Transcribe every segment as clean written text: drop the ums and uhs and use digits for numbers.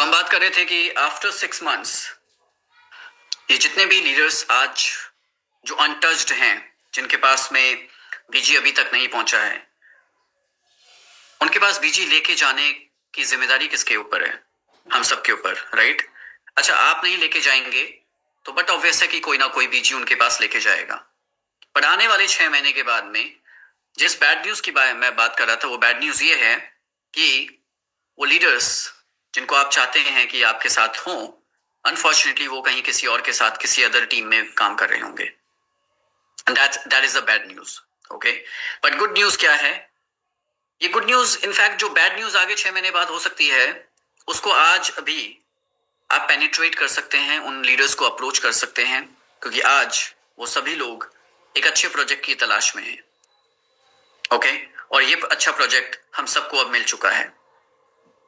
हम बात कर रहे थे कि आफ्टर 6 मंथ्स ये जितने भी लीडर्स आज जो अनटच्ड हैं, जिनके पास में बीजी अभी तक नहीं पहुंचा है, उनके पास बीजी लेके जाने की जिम्मेदारी किसके ऊपर है? हम सबके ऊपर, राइट? अच्छा, आप नहीं लेके जाएंगे तो बट ऑब्वियस है कि कोई ना कोई बीजी उनके पास लेके जाएगा। पर आने वाले 6 महीने के बाद में जिस बैड न्यूज की मैं बात कर रहा था, वो बैड न्यूज ये है कि वो लीडर्स जिनको आप चाहते हैं कि आपके साथ हों, अनफॉर्चुनेटली वो कहीं किसी और के साथ किसी अदर टीम में काम कर रहे होंगे। That is the bad news. Okay, but good news क्या है? ये गुड न्यूज, इनफैक्ट जो बैड न्यूज आगे 6 महीने बाद हो सकती है, उसको आज अभी आप पेनिट्रेट कर सकते हैं, उन लीडर्स को अप्रोच कर सकते हैं, क्योंकि आज वो सभी लोग एक अच्छे प्रोजेक्ट की तलाश में हैं। ओके, और ये अच्छा प्रोजेक्ट हम सबको अब मिल चुका है,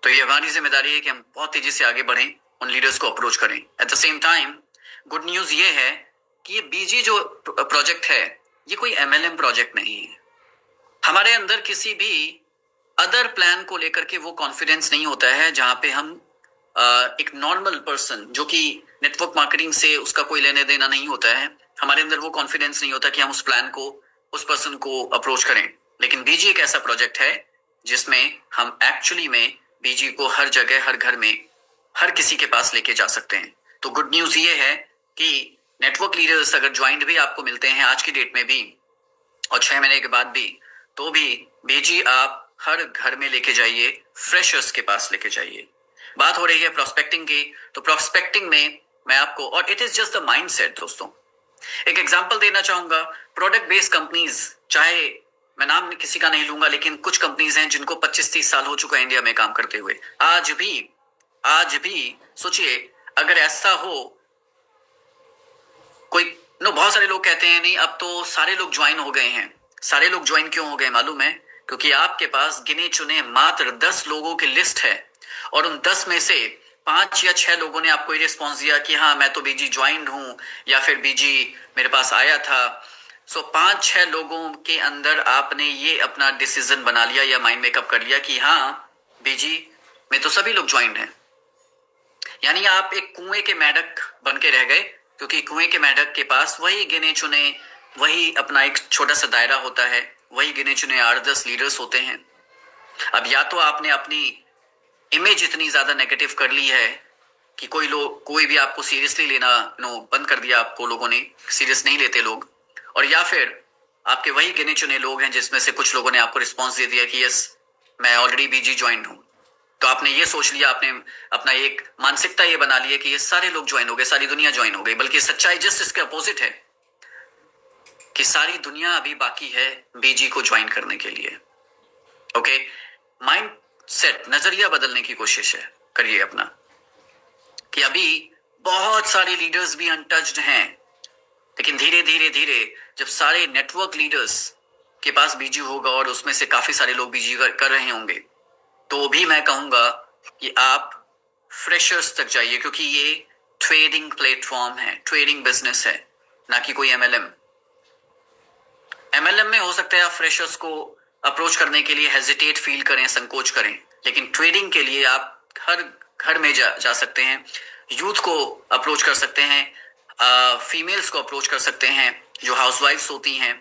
तो ये हमारी जिम्मेदारी है कि हम बहुत तेजी से आगे बढ़ें, उन लीडर्स को अप्रोच करें। At the same time good news ये है कि ये बीजी जो प्रोजेक्ट है, ये कोई एमएलएम प्रोजेक्ट नहीं है। हमारे अंदर किसी भी अदर प्लान को लेकर के वो कॉन्फिडेंस नहीं होता है, जहां पे हम एक नॉर्मल पर्सन जो कि नेटवर्क मार्केटिंग से उसका कोई लेने देना नहीं होता है, हमारे अंदर वो कॉन्फिडेंस नहीं होता कि हम उस प्लान को, उस पर्सन को अप्रोच करें। लेकिन बीजी एक ऐसा प्रोजेक्ट है जिसमें हम एक्चुअली में बीजी को हर जगह, हर घर में, हर किसी के पास लेके जा सकते हैं। तो गुड न्यूज ये है कि नेटवर्क लीडर्स अगर ज्वाइंट भी आपको मिलते हैं आज की डेट में भी और 6 महीने के बाद भी, तो भी बीजी आप हर घर में लेके जाइए, फ्रेशर्स के पास लेके जाइए। बात हो रही है प्रोस्पेक्टिंग की, तो प्रोस्पेक्टिंग में मैं आपको, और it is just the mindset दोस्तों, एक एग्जांपल देना चाहूंगा। प्रोडक्ट बेस्ड कंपनीज, चाहे मैं नाम किसी का नहीं लूंगा, लेकिन कुछ कंपनीज हैं जिनको 25-30 साल हो चुका है इंडिया में काम करते हुए। आज भी सोचिए, अगर ऐसा हो कोई बहुत सारे लोग कहते हैं नहीं अब तो सारे लोग ज्वाइन हो गए हैं। सारे लोग ज्वाइन क्यों हो गए मालूम है? क्योंकि आपके पास गिने चुने मात्र 10 लोगों की लिस्ट है, और उन 10 में से 5 या 6 लोगों ने आपको ये रिस्पॉन्स दिया कि हाँ मैं तो बीजी ज्वाइंड हूं, या फिर बीजी मेरे पास आया था। सो 5-6 लोगों के अंदर आपने ये अपना डिसीजन बना लिया या माइंड मेकअप कर लिया कि हाँ बीजी में तो सभी लोग ज्वाइंड हैं। यानी आप एक कुएं के मेंढक बन के रह गए, क्योंकि कुएं के मेंढक के पास वही गिने चुने, वही अपना एक छोटा सा दायरा होता है, वही गिने चुने 8-10 लीडर्स होते हैं। अब या तो आपने अपनी इमेज इतनी ज्यादा नेगेटिव कर ली है कि कोई भी आपको सीरियसली लेना बंद कर दिया, आपको लोगों ने सीरियस नहीं लेते लोग, और या फिर आपके वही गिने चुने लोग हैं जिसमें से कुछ लोगों ने आपको रिस्पॉन्स दे दिया कि यस मैं ऑलरेडी बीजी ज्वाइन हूं। तो आपने ये सोच लिया, आपने अपना एक मानसिकता ये बना लिया कि ये सारे लोग ज्वाइन हो गए, सारी दुनिया ज्वाइन हो गई। बल्कि सच्चाई जस्ट इसके अपोजिट है कि सारी दुनिया अभी बाकी है बीजी को ज्वाइन करने के लिए। ओके, माइंड सेट, नजरिया बदलने की कोशिश है, करिए अपना, कि अभी बहुत सारे लीडर्स भी अनटच्ड हैं, लेकिन धीरे धीरे जब सारे नेटवर्क लीडर्स के पास बीजी होगा और उसमें से काफी सारे लोग बीजी कर रहे होंगे, तो भी मैं कहूंगा कि आप फ्रेशर्स तक जाइए, क्योंकि ये ट्रेडिंग प्लेटफॉर्म है, ट्रेडिंग बिजनेस है, ना कि कोई एमएलएम। एमएलएम में हो सकता है आप फ्रेशर्स को अप्रोच करने के लिए हेजिटेट फील करें, संकोच करें, लेकिन ट्रेडिंग के लिए आप हर घर में जा सकते हैं, यूथ को अप्रोच कर सकते हैं, फीमेल्स को अप्रोच कर सकते हैं जो हाउसवाइफ्स होती हैं,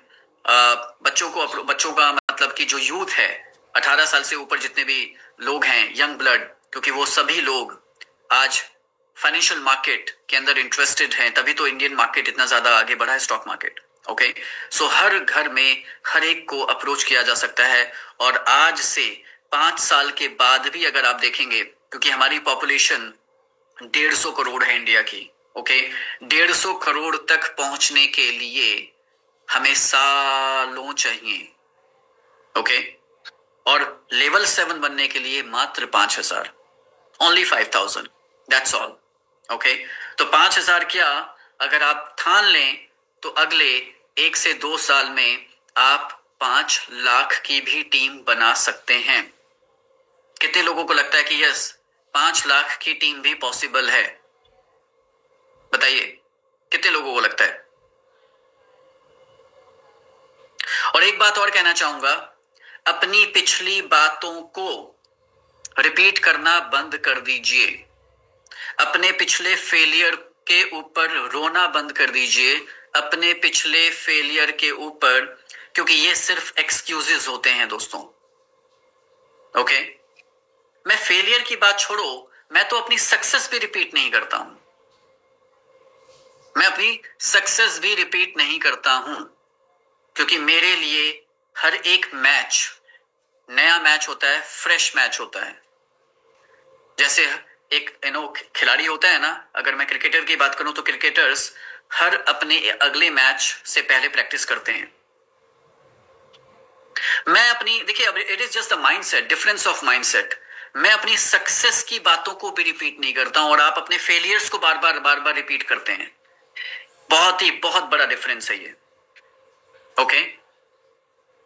बच्चों का मतलब कि जो यूथ है 18 साल से ऊपर जितने भी लोग हैं, यंग ब्लड, क्योंकि वो सभी लोग आज फाइनेंशियल मार्केट के अंदर इंटरेस्टेड हैं, तभी तो इंडियन मार्केट इतना ज्यादा आगे बढ़ा है, स्टॉक मार्केट। ओके, सो हर घर में हर एक को अप्रोच किया जा सकता है। और आज से 5 साल के बाद भी अगर आप देखेंगे, क्योंकि हमारी पॉपुलेशन 150 करोड़ है इंडिया की, ओके, 150 करोड़ तक पहुंचने के लिए हमें सालों चाहिए, ओके, और लेवल 7 बनने के लिए मात्र 5,000, ओनली 5,000, दैट्स ऑल। ओके, तो 5,000 क्या अगर आप ठान लें तो अगले 1 से 2 साल में आप 5 लाख की भी टीम बना सकते हैं। कितने लोगों को लगता है कि यस 5 लाख की टीम भी पॉसिबल है? बताइए कितने लोगों को लगता है? और एक बात और कहना चाहूंगा, अपनी पिछली बातों को रिपीट करना बंद कर दीजिए। अपने पिछले फेलियर के ऊपर रोना बंद कर दीजिए, अपने पिछले फेलियर के ऊपर, क्योंकि ये सिर्फ एक्सक्यूजेस होते हैं दोस्तों। ओके, मैं फेलियर की बात छोड़ो, मैं तो अपनी सक्सेस भी रिपीट नहीं करता हूं। मैं अपनी सक्सेस भी रिपीट नहीं करता हूं, क्योंकि मेरे लिए हर एक मैच नया मैच होता है, फ्रेश मैच होता है। जैसे एक खिलाड़ी होता है ना, अगर मैं क्रिकेटर की बात करूं तो क्रिकेटर्स हर अपने अगले मैच से पहले प्रैक्टिस करते हैं। मैं अपनी, देखिए, अब it is just a mindset, difference of mindset. मैं अपनी सक्सेस की बातों को भी रिपीट नहीं करता हूं, और आप अपने फेलियर्स को बार बार रिपीट करते हैं। बहुत बड़ा डिफरेंस है ये। ओके,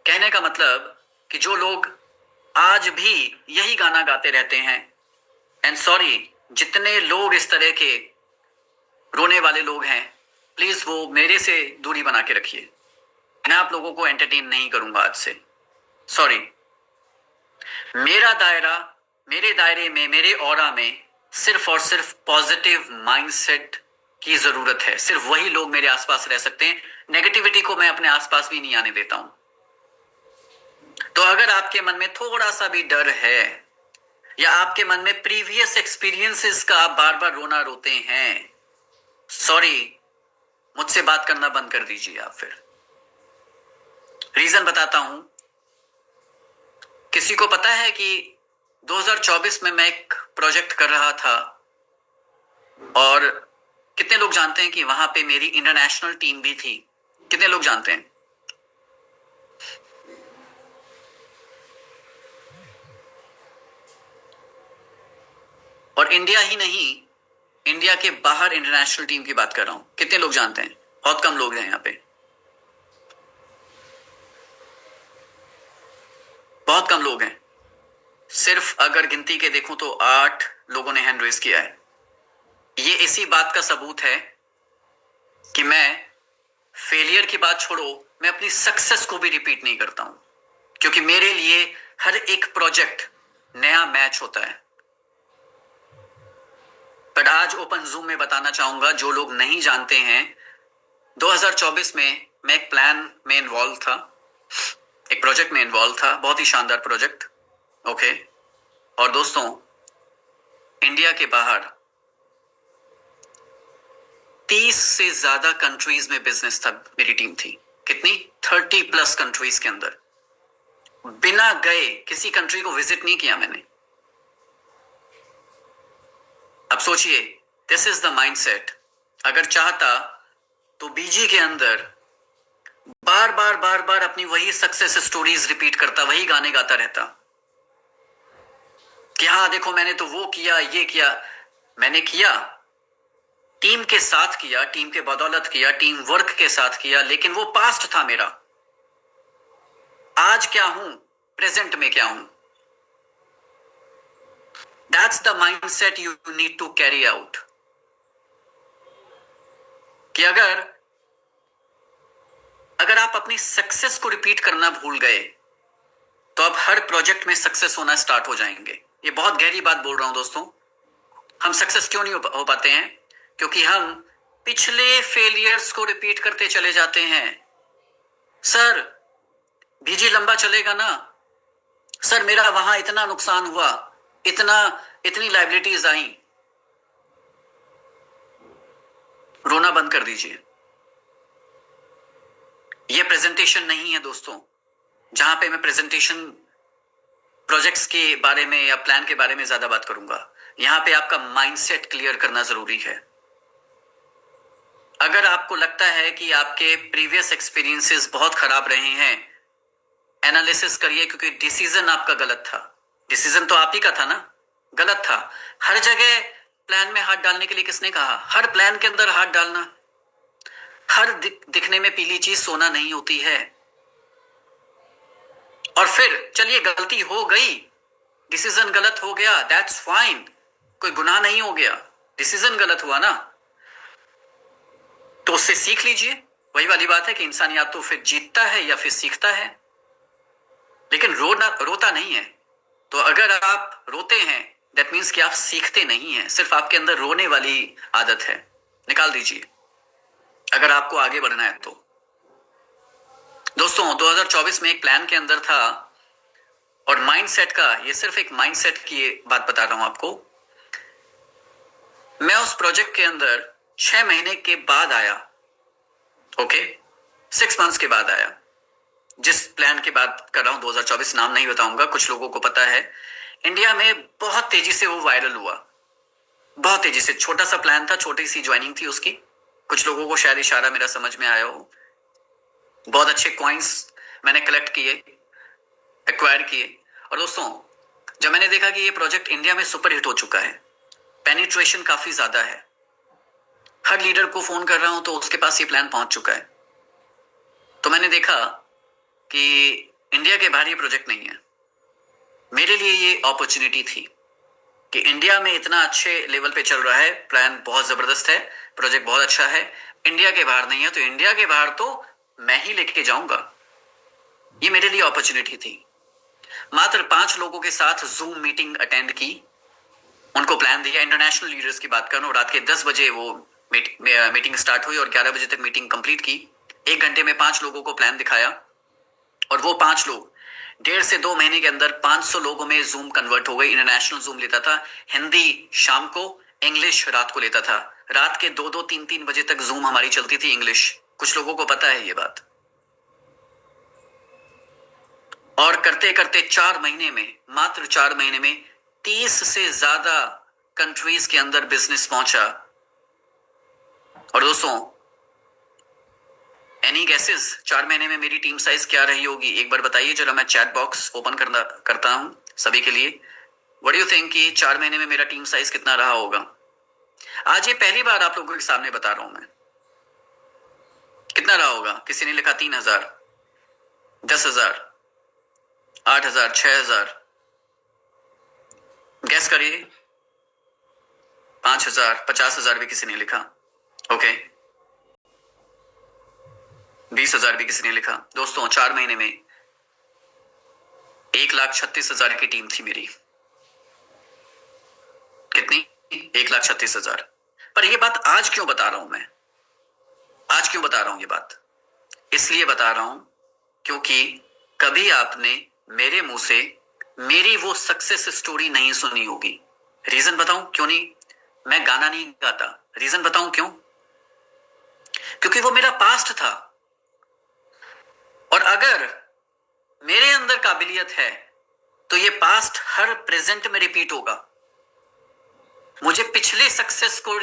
कहने का मतलब कि जो लोग आज भी यही गाना गाते रहते हैं, एंड सॉरी, जितने लोग इस तरह के रोने वाले लोग हैं, प्लीज वो मेरे से दूरी बना के रखिए। मैं आप लोगों को एंटरटेन नहीं करूंगा आज से, सॉरी। मेरा दायरा, मेरे दायरे में, मेरे ऑरा में सिर्फ और सिर्फ पॉजिटिव माइंडसेट की जरूरत है। सिर्फ वही लोग मेरे आसपास रह सकते हैं। नेगेटिविटी को मैं अपने आसपास भी नहीं आने देता हूं। तो अगर आपके मन में थोड़ा सा भी डर है, या आपके मन में प्रीवियस एक्सपीरियंसेस का आप बार बार रोते हैं, सॉरी, मुझसे बात करना बंद कर दीजिए आप। फिर रीजन बताता हूं। किसी को पता है कि 2024 में मैं एक प्रोजेक्ट कर रहा था, और कितने लोग जानते हैं कि वहां पे मेरी इंटरनेशनल टीम भी थी? कितने लोग जानते हैं? और इंडिया ही नहीं, इंडिया के बाहर इंटरनेशनल टीम की बात कर रहा हूं। कितने लोग जानते हैं? बहुत कम लोग हैं यहां पे, बहुत कम लोग हैं। सिर्फ अगर गिनती के देखूं तो 8 लोगों ने हैंड रेज किया है। ये इसी बात का सबूत है कि मैं फेलियर की बात छोड़ो, मैं अपनी सक्सेस को भी रिपीट नहीं करता हूं, क्योंकि मेरे लिए हर एक प्रोजेक्ट नया मैच होता है। बट आज ओपन जूम में बताना चाहूंगा, जो लोग नहीं जानते हैं, 2024 में मैं एक प्लान में इन्वॉल्व था, एक प्रोजेक्ट में इन्वॉल्व था, बहुत ही शानदार प्रोजेक्ट। ओके, और दोस्तों, इंडिया के बाहर 30 से ज्यादा कंट्रीज में बिजनेस था, मेरी टीम थी। कितनी? 30+ कंट्रीज के अंदर। बिना गए किसी कंट्री को विजिट नहीं किया मैंने। अब सोचिए, दिस इज द माइंडसेट। अगर चाहता तो बीजी के अंदर बार बार अपनी वही सक्सेस स्टोरीज रिपीट करता, वही गाने गाता रहता कि हाँ देखो, मैंने तो वो किया, ये किया। मैंने किया, टीम के साथ किया, टीम के बदौलत किया, टीम वर्क के साथ किया, लेकिन वो पास्ट था मेरा। आज क्या हूं, प्रेजेंट में क्या हूं? That's the mindset you need to carry out. कि अगर आप अपनी सक्सेस को रिपीट करना भूल गए, तो अब हर प्रोजेक्ट में सक्सेस होना स्टार्ट हो जाएंगे। ये बहुत गहरी बात बोल रहा हूं दोस्तों। हम सक्सेस क्यों नहीं हो पाते हैं? क्योंकि हम पिछले फेलियर्स को रिपीट करते चले जाते हैं। सर, बीजी लंबा चलेगा ना? सर, मेरा वहां इतना नुकसान हुआ, इतनी लायबिलिटीज आई। रोना बंद कर दीजिए। यह प्रेजेंटेशन नहीं है दोस्तों, जहां पे मैं प्रेजेंटेशन प्रोजेक्ट्स के बारे में या प्लान के बारे में ज्यादा बात करूंगा। यहां पे आपका माइंडसेट क्लियर करना जरूरी है। अगर आपको लगता है कि आपके प्रीवियस एक्सपीरियंसेस बहुत खराब रहे हैं, एनालिसिस करिए, क्योंकि डिसीजन आपका गलत था। डिसीजन तो आप ही का था ना, गलत था। हर जगह प्लान में हाथ डालने के लिए किसने कहा? हर प्लान के अंदर हाथ डालना। हर दिखने में पीली चीज सोना नहीं होती है। और फिर चलिए, गलती हो गई, डिसीजन गलत हो गया, दैट्स फाइन, कोई गुनाह नहीं हो गया, डिसीजन गलत हुआ ना, तो उससे सीख लीजिए। वही वाली बात है कि इंसान या तो फिर जीतता है या फिर सीखता है, लेकिन रोता नहीं है। तो अगर आप रोते हैं दैट मीन्स कि आप सीखते नहीं हैं, सिर्फ आपके अंदर रोने वाली आदत है, निकाल दीजिए अगर आपको आगे बढ़ना है तो। दोस्तों 2024 में एक प्लान के अंदर था, और माइंडसेट का, ये सिर्फ एक माइंडसेट की बात बता रहा हूं आपको। मैं उस प्रोजेक्ट के अंदर 6 महीने के बाद आया, ओके, 6 मंथ्स के बाद आया। जिस प्लान की बात कर रहा हूं 2024, नाम नहीं बताऊंगा, कुछ लोगों को पता है। इंडिया में बहुत तेजी से वो वायरल हुआ, बहुत तेजी से। छोटा सा प्लान था, छोटी सी ज्वाइनिंग थी उसकी। कुछ लोगों को शायद इशारा मेरा समझ में आया हो। बहुत अच्छे कॉइन्स मैंने कलेक्ट किए, एक्वायर किए। और दोस्तों जब मैंने देखा कि ये प्रोजेक्ट इंडिया में सुपर हिट हो चुका है, पेनिट्रेशन काफी ज्यादा है, हर लीडर को फोन कर रहा हूं तो उसके पास ये प्लान पहुंच चुका है, तो मैंने देखा कि इंडिया के बाहर ये प्रोजेक्ट नहीं है। मेरे लिए ये अपॉर्चुनिटी थी कि इंडिया में इतना अच्छे लेवल पे चल रहा है, प्लान बहुत जबरदस्त है, प्रोजेक्ट बहुत अच्छा है, इंडिया के बाहर नहीं है, तो इंडिया के बाहर तो मैं ही लेके जाऊंगा। ये मेरे लिए अपॉर्चुनिटी थी। मात्र 5 लोगों के साथ जूम मीटिंग अटेंड की, उनको प्लान दिया। इंटरनेशनल लीडर्स की बात कर रहा हूं। रात के 10 बजे वो मीटिंग स्टार्ट हुई और 11 बजे तक मीटिंग कंप्लीट की। 1 घंटे में 5 लोगों को प्लान दिखाया, और वो 5 लोग 1.5 से 2 महीने के अंदर 500 लोगों में जूम कन्वर्ट हो गई। इंटरनेशनल जूम लेता था, हिंदी शाम को, इंग्लिश रात को लेता था। रात के 2-2, 3-3 बजे तक जूम हमारी चलती थी इंग्लिश। कुछ लोगों को पता है ये बात। और करते करते 4 महीने में, मात्र 4 महीने में 30 से ज्यादा कंट्रीज के अंदर बिजनेस पहुंचा। और दोस्तों एनी गेसेस 4 महीने में मेरी टीम साइज क्या रही होगी? एक बार बताइए जरा। मैं चैट बॉक्स ओपन करता हूं सभी के लिए। व्हाट डू यू थिंक कि 4 महीने में मेरा टीम साइज कितना रहा होगा? आज ये पहली बार आप लोगों के सामने बता रहा हूं मैं। कितना रहा होगा? किसी ने लिखा 3,000, 10,000, 8,000, 6,000। गैस करिए। 5,000, 50,000 भी किसी ने लिखा। ओके, 20,000 भी किसी ने लिखा। दोस्तों 4 महीने में 1,36,000 की टीम थी मेरी। कितनी? 1,36,000। पर ये बात आज क्यों बता रहा हूं मैं? आज क्यों बता रहा हूं ये बात? इसलिए बता रहा हूं क्योंकि कभी आपने मेरे मुंह से मेरी वो सक्सेस स्टोरी नहीं सुनी होगी। रीजन बताऊं क्यों नहीं? मैं गाना नहीं गाता। रीजन बताऊं क्यों? क्योंकि वो मेरा पास्ट था, और अगर मेरे अंदर काबिलियत है तो ये पास्ट हर प्रेजेंट में रिपीट होगा। मुझे पिछले सक्सेस को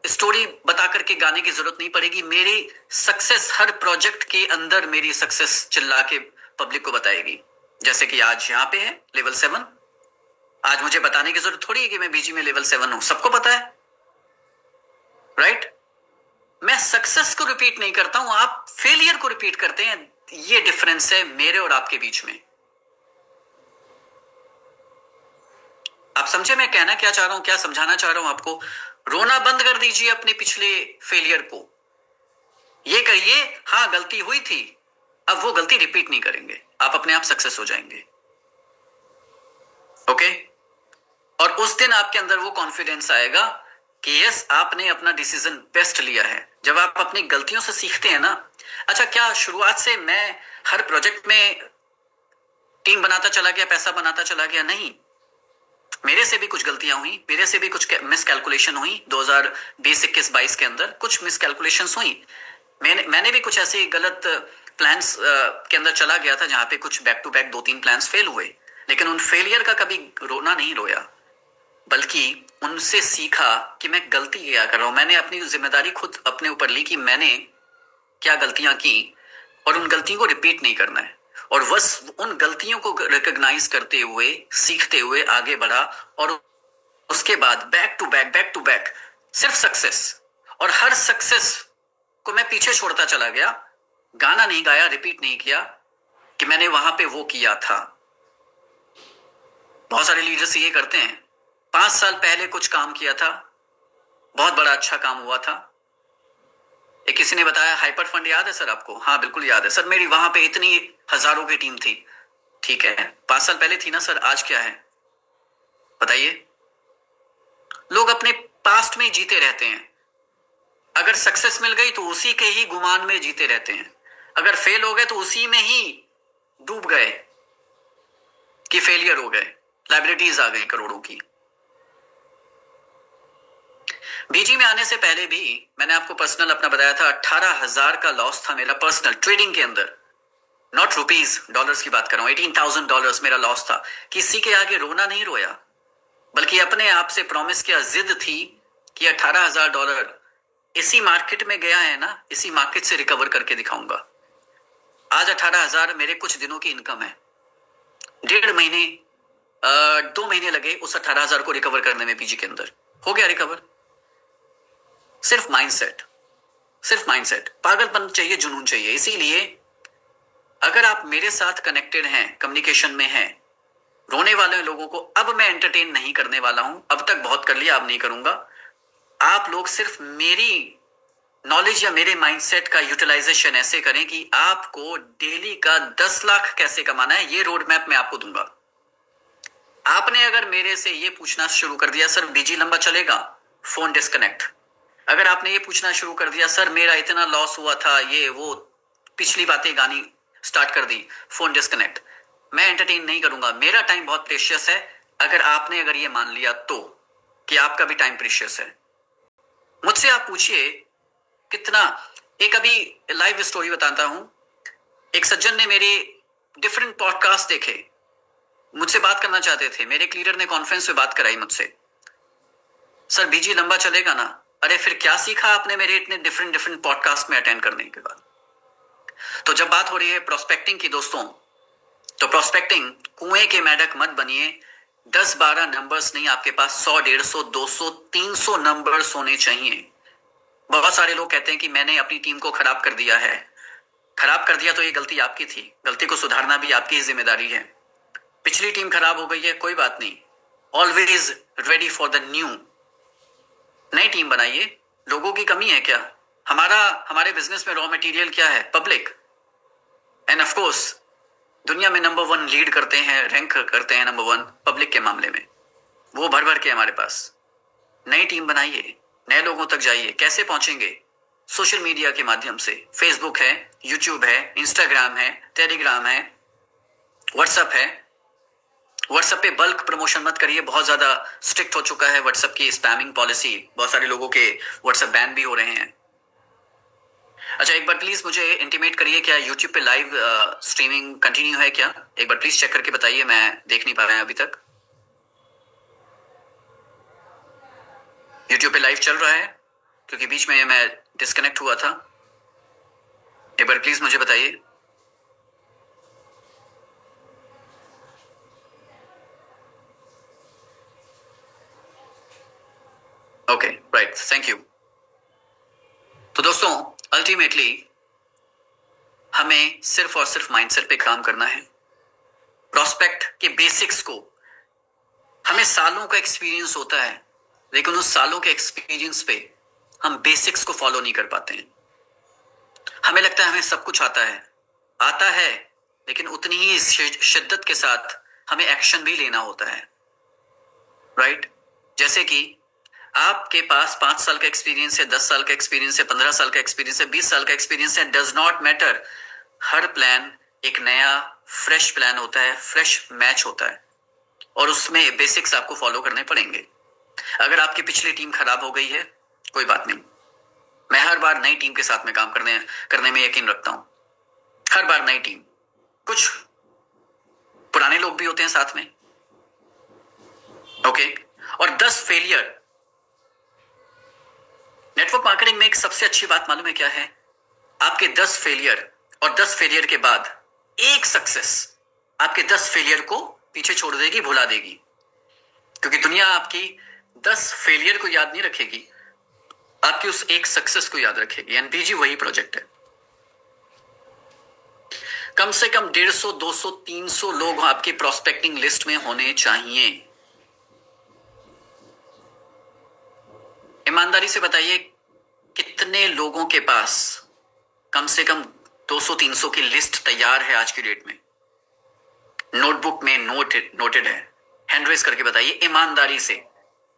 स्टोरी बता करके गाने की जरूरत नहीं पड़ेगी। मेरी सक्सेस हर प्रोजेक्ट के अंदर मेरी सक्सेस चिल्ला के पब्लिक को बताएगी। जैसे कि आज यहां पे है लेवल 7। आज मुझे बताने की जरूरत थोड़ी है कि मैं बीजी में लेवल 7 हूं, सबको पता है, राइट? मैं सक्सेस को रिपीट नहीं करता हूं, आप फेलियर को रिपीट करते हैं। ये डिफरेंस है मेरे और आपके बीच में। आप समझे मैं कहना क्या चाह रहा हूं, क्या समझाना चाह रहा हूं आपको? रोना बंद कर दीजिए अपने पिछले फेलियर को। ये कहिए हाँ गलती हुई थी, अब वो गलती रिपीट नहीं करेंगे, आप अपने आप सक्सेस हो जाएंगे। ओके? और उस दिन आपके अंदर वो कॉन्फिडेंस आएगा कि यस आपने अपना डिसीजन बेस्ट लिया है। जब आप अपनी गलतियों से सीखते हैं ना। अच्छा, क्या शुरुआत से मैं हर प्रोजेक्ट में टीम बनाता चला गया, पैसा बनाता चला गया? नहीं, मेरे से भी कुछ गलतियां हुई, मेरे से भी कुछ मिस कैलकुलेशन हुई। 2020, 21, 22 के अंदर कुछ मिस कैलकुलेशंस हुई। मैंने भी कुछ ऐसे गलत प्लान्स के अंदर चला गया था जहां पे कुछ back to back 2-3 plans fail हुए, लेकिन उन फेलियर का कभी रोना नहीं रोया, बल्कि उनसे सीखा कि मैं गलती क्या कर रहा हूं। मैंने अपनी जिम्मेदारी खुद अपने ऊपर ली कि मैंने क्या गलतियां की, और उन गलतियों को रिपीट नहीं करना है। और बस उन गलतियों को रिकॉग्नाइज करते हुए, सीखते हुए आगे बढ़ा, और उसके बाद बैक टू बैक सिर्फ सक्सेस। और हर सक्सेस को मैं पीछे छोड़ता चला गया। गाना नहीं गाया, रिपीट नहीं किया कि मैंने वहां पे वो किया था। बहुत सारे लीडर्स ये करते हैं। 5 साल पहले कुछ काम किया था, बहुत बड़ा अच्छा काम हुआ था। एक किसी ने बताया हाइपर फंड याद है सर आपको? हाँ बिल्कुल याद है सर, मेरी वहां पे इतनी हजारों की टीम थी। ठीक है, 5 साल पहले थी ना सर, आज क्या है बताइए? लोग अपने पास्ट में जीते रहते हैं। अगर सक्सेस मिल गई तो उसी के ही गुमान में जीते रहते हैं, अगर फेल हो गए तो उसी में ही डूब गए कि फेलियर हो गए, लाइबिलिटीज आ गई करोड़ों की। बीजी में आने से पहले भी मैंने आपको पर्सनल अपना बताया था, 18,000 का लॉस था मेरा पर्सनल ट्रेडिंग के अंदर, नॉट रुपीज, डॉलर्स की बात कर रहा हूं। $18,000 मेरा लॉस था। किसी के आगे रोना नहीं रोया, बल्कि अपने आप से प्रॉमिस किया, जिद थी कि $18,000 इसी मार्केट में गया है ना, इसी मार्केट से रिकवर करके दिखाऊंगा। आज 18,000 मेरे कुछ दिनों की इनकम है। 1.5 महीने 2 महीने लगे उस 18,000 को रिकवर करने में। पीजी के अंदर हो गया रिकवर। सिर्फ माइंडसेट, सिर्फ माइंडसेट। पागलपन चाहिए, जुनून चाहिए। इसीलिए अगर आप मेरे साथ कनेक्टेड हैं, कम्युनिकेशन में हैं, रोने वाले लोगों को अब मैं एंटरटेन नहीं करने वाला हूं। अब तक बहुत कर लिया, अब नहीं करूंगा। आप लोग सिर्फ मेरी नॉलेज या मेरे माइंडसेट का यूटिलाइजेशन ऐसे करें कि आपको डेली का 10 लाख कैसे कमाना है, ये रोड मैप मैं आपको दूंगा। आपने अगर मेरे से ये पूछना शुरू कर दिया, सर बीजी लंबा चलेगा, फोन डिस्कनेक्ट। अगर आपने ये पूछना शुरू कर दिया, सर मेरा इतना लॉस हुआ था, ये वो पिछली बातें गानी स्टार्ट कर दी, फोन डिस्कनेक्ट। मैं एंटरटेन नहीं करूंगा। मेरा टाइम बहुत प्रेशियस है। अगर ये मान लिया तो कि आपका भी टाइम प्रेशियस है। मुझसे आप पूछिए कितना। एक अभी लाइव स्टोरी बताता हूं। एक सज्जन ने मेरे डिफरेंट पॉडकास्ट देखे, मुझसे बात करना चाहते थे। मेरे एक लीडर ने कॉन्फ्रेंस में बात कराई मुझसे, सर बीजी लंबा चलेगा ना। अरे फिर क्या सीखा आपने मेरे इतने डिफरेंट पॉडकास्ट में अटेंड करने के बाद? तो जब बात हो रही है प्रोस्पेक्टिंग की दोस्तों, तो प्रोस्पेक्टिंग, कुएं के मेंढक मत बनिए। 10-12 नंबर्स नहीं, आपके पास 100, 150, 200, 300 नंबर्स होने चाहिए। बहुत सारे लोग कहते हैं कि मैंने अपनी टीम को खराब कर दिया है। खराब कर दिया तो ये गलती आपकी थी, गलती को सुधारना भी आपकी ही जिम्मेदारी है। पिछली टीम खराब हो गई है, कोई बात नहीं, always ready for the new. नई टीम बनाइए। लोगों की कमी है क्या? हमारे बिजनेस में रॉ मटेरियल क्या है? पब्लिक। एंड ऑफ कोर्स दुनिया में नंबर 1 लीड करते हैं, रैंक करते हैं नंबर 1 पब्लिक के मामले में। वो भर भर के हमारे पास। नई टीम बनाइए, नए लोगों तक जाइए। कैसे पहुंचेंगे? सोशल मीडिया के माध्यम से। फेसबुक है, यूट्यूब है, इंस्टाग्राम है, टेलीग्राम है, व्हाट्सएप है। व्हाट्सएप पे बल्क प्रमोशन मत करिए, बहुत ज्यादा स्ट्रिक्ट हो चुका है व्हाट्सएप की स्पैमिंग पॉलिसी। बहुत सारे लोगों के व्हाट्सएप बैन भी हो रहे हैं। अच्छा, एक बार प्लीज मुझे इंटीमेट करिए, क्या यूट्यूब पे लाइव स्ट्रीमिंग कंटिन्यू है क्या? एक बार प्लीज चेक करके बताइए, मैं देख नहीं पा रहा है अभी तक। यूट्यूब पे लाइव चल रहा है? क्योंकि बीच में मैं डिस्कनेक्ट हुआ था। एक बार प्लीज मुझे बताइए। Okay, right, thank you. तो दोस्तों, अल्टीमेटली हमें सिर्फ और सिर्फ माइंडसेट पे काम करना है। प्रोस्पेक्ट के बेसिक्स को, हमें सालों का एक्सपीरियंस होता है, लेकिन उस सालों के एक्सपीरियंस पे हम बेसिक्स को फॉलो नहीं कर पाते हैं। हमें लगता है हमें सब कुछ आता है, लेकिन उतनी ही शिद्दत के साथ हमें एक्शन भी लेना होता है, राइट? जैसे कि आपके पास 5 साल का एक्सपीरियंस है, 10 साल का एक्सपीरियंस है, 15 साल का एक्सपीरियंस है, 20 साल का एक्सपीरियंस है, does not matter. Her plan एक नया फ्रेश प्लान होता है, फ्रेश मैच होता है, और उसमें बेसिक्स आपको फॉलो करने पड़ेंगे। अगर आपकी पिछली टीम खराब हो गई है, कोई बात नहीं, मैं हर बार नई टीम के साथ में काम करने में यकीन रखता हूं। हर बार नई टीम, कुछ पुराने लोग भी होते हैं साथ में, ओके। और 10 फेलियर। नेटवर्क मार्केटिंग में एक सबसे अच्छी बात मालूम है क्या है? आपके 10 फेलियर, और 10 फेलियर के बाद एक सक्सेस आपके 10 फेलियर को पीछे छोड़ देगी, भुला देगी। क्योंकि दुनिया आपकी 10 फेलियर को याद नहीं रखेगी, आपकी उस एक सक्सेस को याद रखेगी। एनपीजी वही प्रोजेक्ट है। कम से कम 150, 200, 300 लोग आपकी प्रोस्पेक्टिंग लिस्ट में होने चाहिए। ईमानदारी से बताइए, कितने लोगों के पास कम से कम 200-300 की लिस्ट तैयार है आज की डेट में? नोटबुक में नोटेड है? हैंड रेज करके बताइए ईमानदारी से।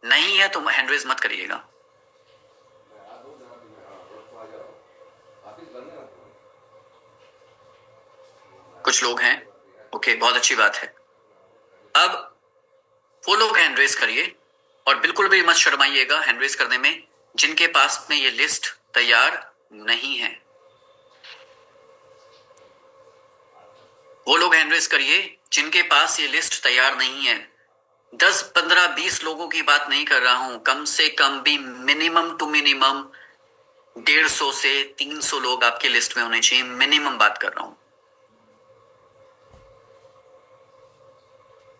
नहीं है तो हैंड रेज मत करिएगा। कुछ लोग हैं, ओके, बहुत अच्छी बात है। अब वो लोग हैंड रेज करिए और बिल्कुल भी मत शर्माइएगा हैंड रेज करने में जिनके पास में ये लिस्ट तैयार नहीं है। वो लोग हैंड रेज करिए जिनके पास ये लिस्ट तैयार नहीं है। 10, 15, 20 लोगों की बात नहीं कर रहा हूं, कम से कम भी मिनिमम टू मिनिमम 150 से 300 लोग आपके लिस्ट में होने चाहिए, मिनिमम बात कर रहा हूं।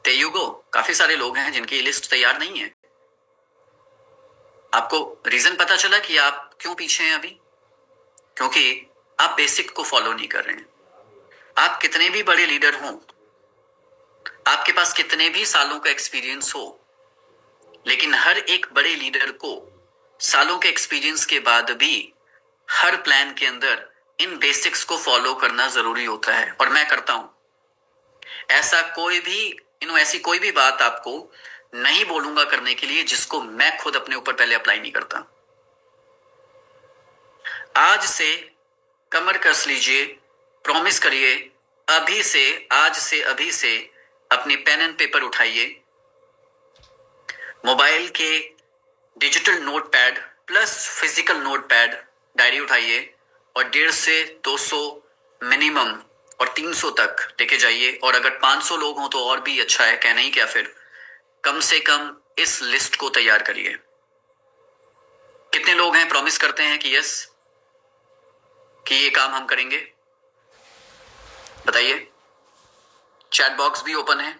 तेयुगो काफी सारे लोग हैं जिनकी लिस्ट तैयार नहीं है। आपको रीजन पता चला कि आप क्यों पीछे हैं अभी? क्योंकि आप बेसिक को फॉलो नहीं कर रहे हैं। आप कितने भी बड़े लीडर हों, आपके पास कितने भी सालों का एक्सपीरियंस हो, लेकिन हर एक बड़े लीडर को सालों के एक्सपीरियंस के बाद भी हर प्लान के अंदर इन बेसिक्स को फॉलो करना जरूरी होता है, और मैं करता हूं। ऐसी कोई भी बात आपको नहीं बोलूंगा करने के लिए जिसको मैं खुद अपने ऊपर पहले अप्लाई नहीं करता। आज से कमर कस लीजिए, प्रॉमिस करिए, अभी से अपनी पेन एंड पेपर उठाइए, मोबाइल के digital notepad plus physical notepad diary उठाइए और 150 से 200 मिनिमम और 300 तक लेके जाइए। और अगर 500 लोग हों तो और भी अच्छा है, कहना ही क्या, फिर कम से कम इस लिस्ट को तैयार करिए। कितने लोग हैं प्रॉमिस करते हैं कि यस, कि ये काम हम करेंगे? बताइए। चैट बॉक्स भी ओपन है,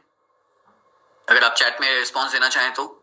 अगर आप चैट में रिस्पॉन्स देना चाहें तो।